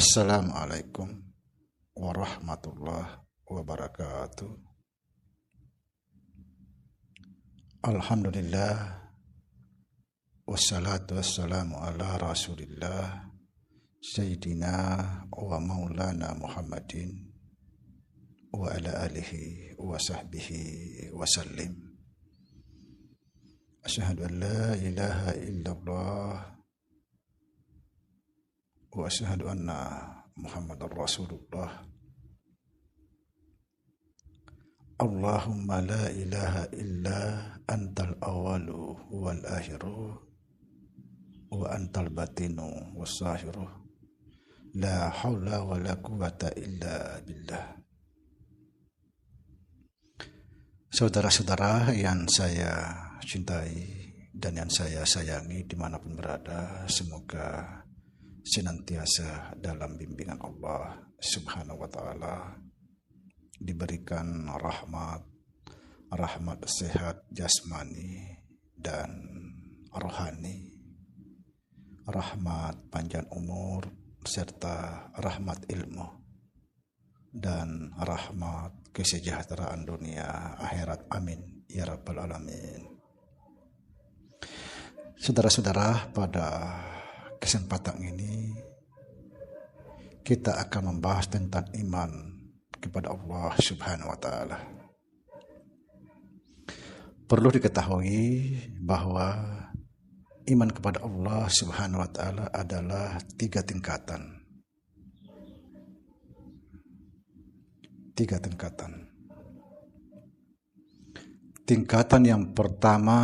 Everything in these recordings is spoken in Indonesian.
Assalamualaikum warahmatullahi wabarakatuh. Alhamdulillah, wassalatu wassalamu ala rasulillah Sayyidina wa maulana Muhammadin wa ala alihi wa sahbihi wa sallim. Asyhadu an la ilaha illallah wa asyhadu anna Muhammadar Rasulullah. Allahumma la ilaha illa antal awalu wal akhiru wa antal batinu was zahiru. La haula wa la quwata illa billah. Saudara-saudara yang saya cintai dan yang saya sayangi dimanapun berada, semoga senantiasa dalam bimbingan Allah Subhanahu wa ta'ala, diberikan rahmat sehat jasmani dan rohani, rahmat panjang umur serta rahmat ilmu dan rahmat kesejahteraan dunia akhirat, amin ya rabbal alamin. Saudara-saudara, pada kesempatan ini kita akan membahas tentang iman kepada Allah Subhanahu wa ta'ala. Perlu diketahui bahwa iman kepada Allah Subhanahu wa ta'ala adalah 3 tingkatan. 3 tingkatan. Tingkatan yang pertama,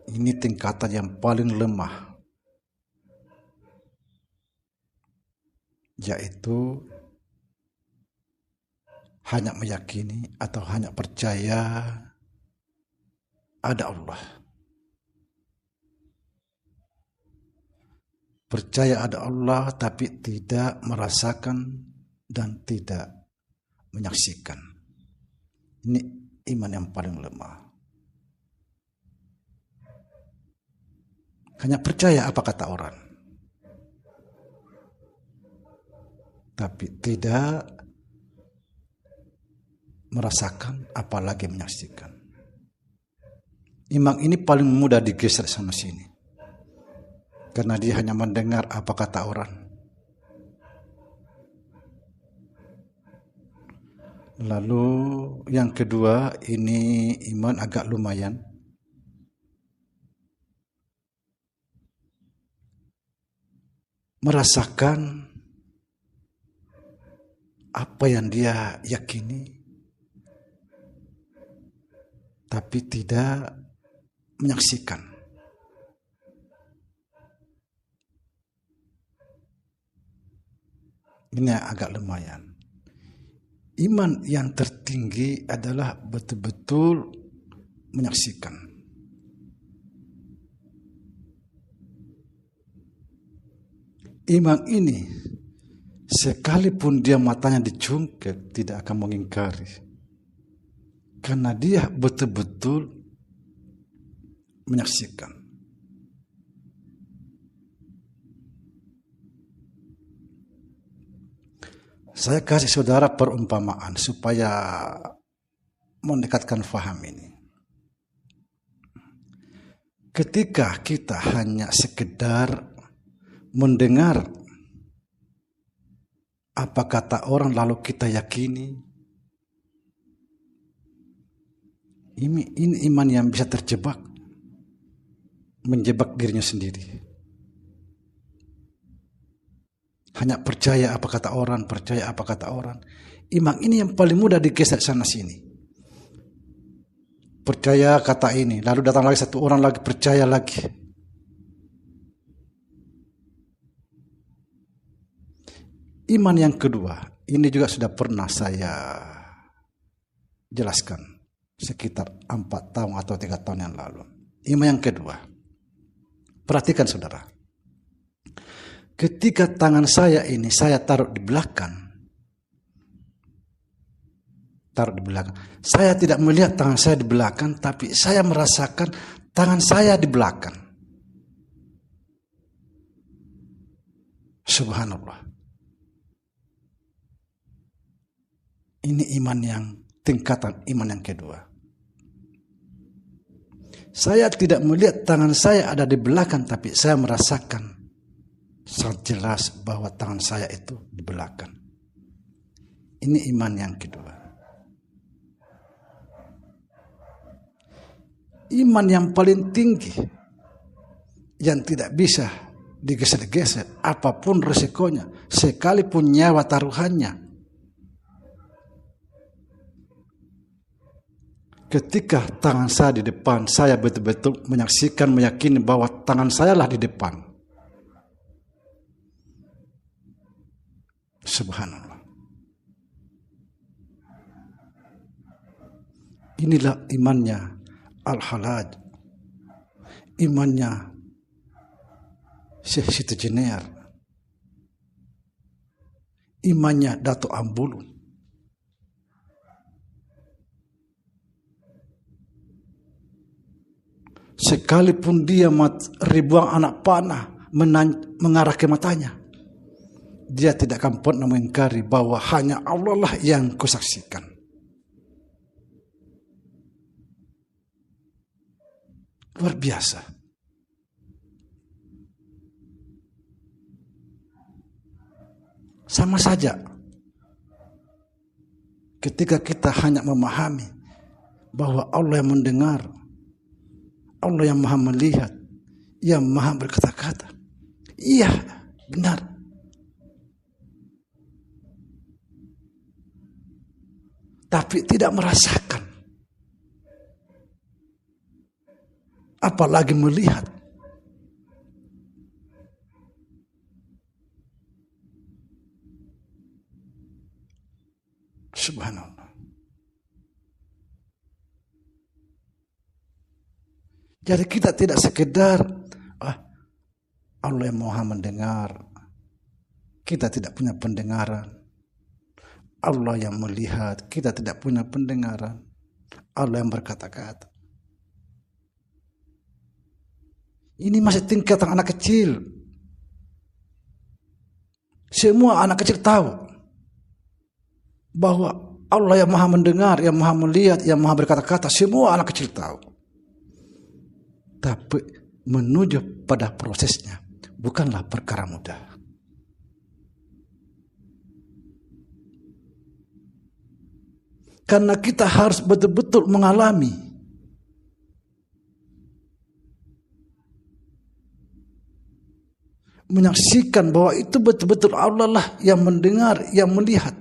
ini tingkatan yang paling lemah, yaitu hanya meyakini atau hanya percaya ada Allah. Percaya ada Allah tapi tidak merasakan dan tidak menyaksikan. Ini iman yang paling lemah. Hanya percaya apa kata orang, tapi tidak merasakan apalagi menyaksikan. Iman ini paling mudah digeser sana sini, karena dia hanya mendengar apa kata orang. Lalu yang kedua, ini iman agak lumayan. Merasakan apa yang dia yakini, tapi tidak menyaksikan. Ini agak lumayan. Iman yang tertinggi adalah betul-betul menyaksikan. Iman ini, sekalipun dia matanya dicungkit, tidak akan mengingkari. Karena dia betul-betul menyaksikan. Saya kasih saudara perumpamaan supaya mendekatkan faham ini. Ketika kita hanya sekedar mendengar apa kata orang lalu kita yakini, ini iman yang bisa terjebak, menjebak dirinya sendiri. Hanya percaya apa kata orang, percaya apa kata orang. Iman ini yang paling mudah digeser sana sini. Percaya kata ini, lalu datang lagi satu orang lagi percaya lagi. Iman yang kedua, ini juga sudah pernah saya jelaskan sekitar 4 tahun atau 3 tahun yang lalu. Iman yang kedua, perhatikan saudara. Ketika tangan saya ini saya taruh di belakang, saya tidak melihat tangan saya di belakang, tapi saya merasakan tangan saya di belakang. Subhanallah. Ini iman yang tingkatan iman yang kedua. Saya tidak melihat tangan saya ada di belakang, tapi saya merasakan sangat jelas bahwa tangan saya itu di belakang. Ini iman yang kedua. Iman yang paling tinggi, yang tidak bisa digeser-geser apapun resikonya, sekalipun nyawa taruhannya. Ketika tangan saya di depan, saya betul-betul menyaksikan, meyakini bahwa tangan saya lah di depan. Subhanallah. Inilah imannya Al-Halaj, imannya Syekh Siti Jenar, imannya Dato' Ambulu. Sekalipun dia ribuan anak panah mengarah ke matanya, dia tidak akan pernah mengingkari bahwa hanya Allah lah yang kusaksikan. Luar biasa. Sama saja ketika kita hanya memahami bahwa Allah yang mendengar, Allah yang maha melihat, yang maha berkata-kata. Iya, benar. Tapi tidak merasakan. Apalagi melihat. Subhanallah. Jadi kita tidak sekedar Allah yang maha mendengar, kita tidak punya pendengaran. Allah yang melihat, kita tidak punya pendengaran. Allah yang berkata-kata. Ini masih tingkatan anak kecil. Semua anak kecil tahu bahwa Allah yang maha mendengar, yang maha melihat, yang maha berkata-kata. Semua anak kecil tahu. Tapi menuju pada prosesnya bukanlah perkara mudah. Karena kita harus betul-betul mengalami. Menyaksikan bahwa itu betul-betul Allah lah yang mendengar, yang melihat.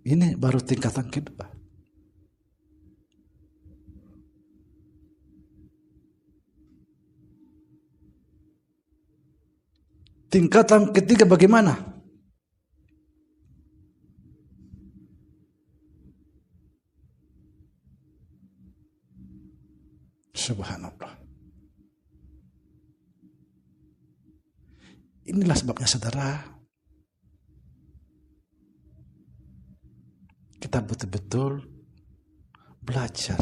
Ini baru tingkatan kedua. Tingkatan ketiga bagaimana? Subhanallah. Inilah sebabnya saudara, kita betul-betul belajar.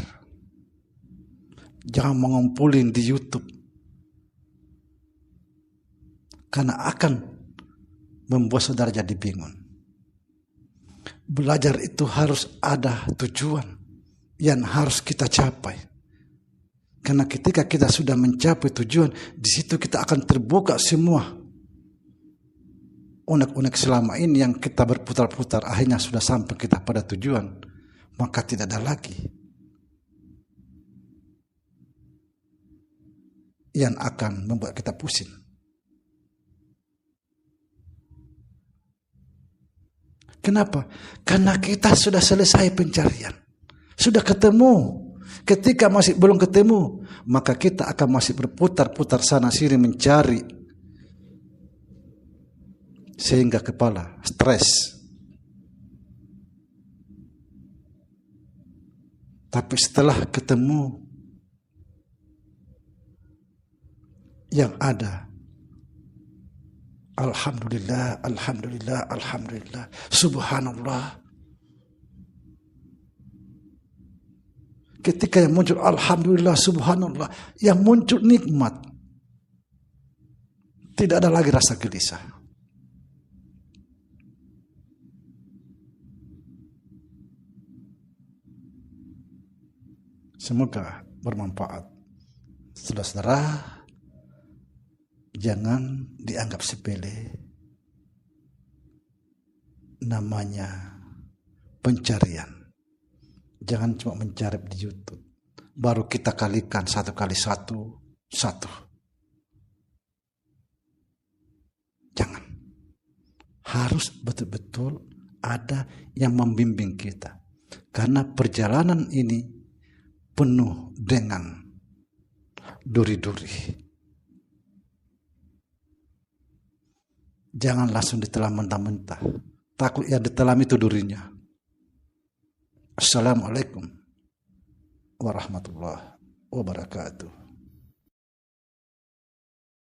Jangan mengumpulin di YouTube. Karena akan membuat saudara jadi bingung. Belajar itu harus ada tujuan yang harus kita capai. Karena ketika kita sudah mencapai tujuan, di situ kita akan terbuka semua unek-unek selama ini yang kita berputar-putar, akhirnya sudah sampai kita pada tujuan, maka tidak ada lagi yang akan membuat kita pusing. Kenapa? Karena kita sudah selesai pencarian, sudah ketemu. Ketika masih belum ketemu, maka kita akan masih berputar-putar sana sini mencari, sehingga kepala stres. Tapi setelah ketemu, yang ada alhamdulillah, alhamdulillah, alhamdulillah, subhanallah. Ketika yang muncul alhamdulillah, subhanallah, yang muncul nikmat, tidak ada lagi rasa gelisah. Semoga bermanfaat. Saudara-saudara, jangan dianggap sepele. Namanya pencarian. Jangan cuma mencari di YouTube. Baru kita kalikan 1 kali 1, 1. Jangan. Harus betul-betul ada yang membimbing kita. Karena perjalanan ini penuh dengan duri-duri. Jangan langsung ditelan mentah-mentah. Takut yang ditelan itu durinya. Assalamualaikum warahmatullahi wabarakatuh.